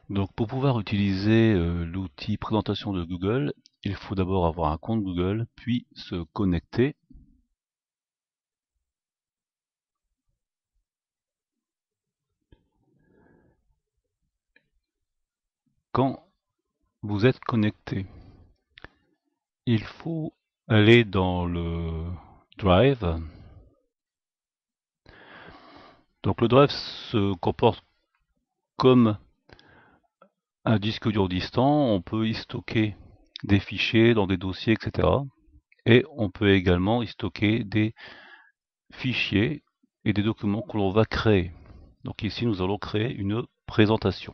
Donc pour pouvoir utiliser l'outil présentation de Google, il faut d'abord avoir un compte Google, puis se connecter. Quand vous êtes connecté, il faut aller dans le Drive. Donc le Drive se comporte comme un disque dur distant, on peut y stocker des fichiers dans des dossiers, etc. Et on peut également y stocker des fichiers et des documents que l'on va créer. Donc ici, nous allons créer une présentation.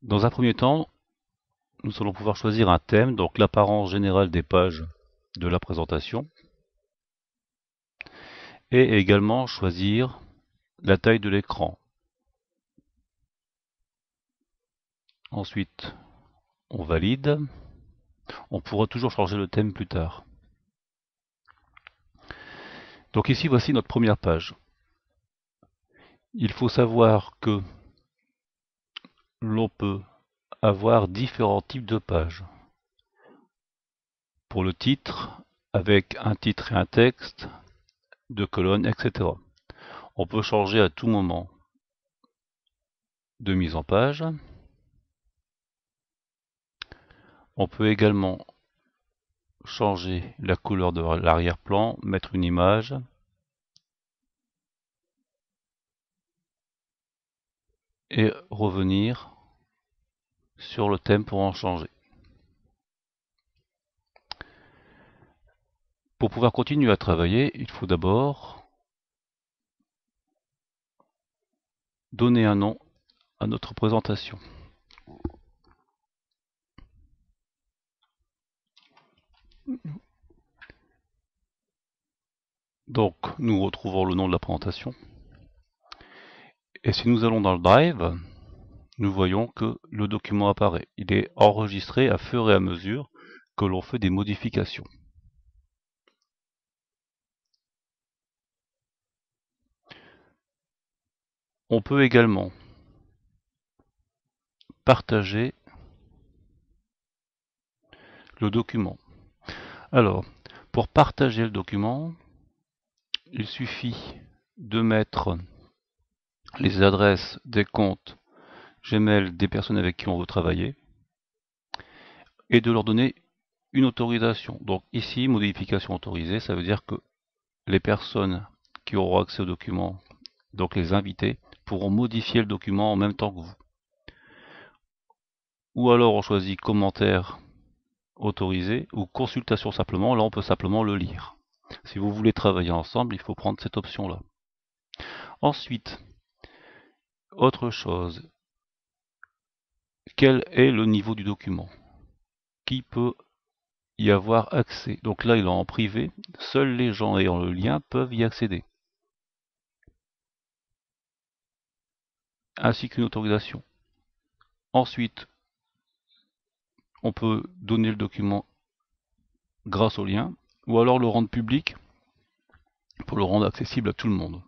Dans un premier temps, nous allons pouvoir choisir un thème, donc l'apparence générale des pages de la présentation, et également choisir la taille de l'écran. Ensuite, on valide. On pourra toujours changer le thème plus tard. Donc ici, voici notre première page. Il faut savoir que l'on peut avoir différents types de pages. Pour le titre, avec un titre et un texte, deux colonnes, etc. On peut changer à tout moment de mise en page. On peut également changer la couleur de l'arrière-plan, mettre une image, et revenir sur le thème pour en changer. Pour pouvoir continuer à travailler, il faut d'abord donner un nom à notre présentation. Donc, nous retrouvons le nom de la présentation. Et si nous allons dans le Drive, nous voyons que le document apparaît. Il est enregistré à fur et à mesure que l'on fait des modifications. On peut également partager le document. Alors, pour partager le document, il suffit de mettre les adresses des comptes Gmail des personnes avec qui on veut travailler et de leur donner une autorisation. Donc ici, modification autorisée, ça veut dire que les personnes qui auront accès au document, donc les invités, pourront modifier le document en même temps que vous. Ou alors on choisit commentaire autorisé ou consultation simplement, là on peut simplement le lire. Si vous voulez travailler ensemble, il faut prendre cette option-là. Ensuite, autre chose, quel est le niveau du document? Qui peut y avoir accès? Donc là, il est en privé, seuls les gens ayant le lien peuvent y accéder, ainsi qu'une autorisation. Ensuite, on peut donner le document grâce au lien, ou alors le rendre public pour le rendre accessible à tout le monde.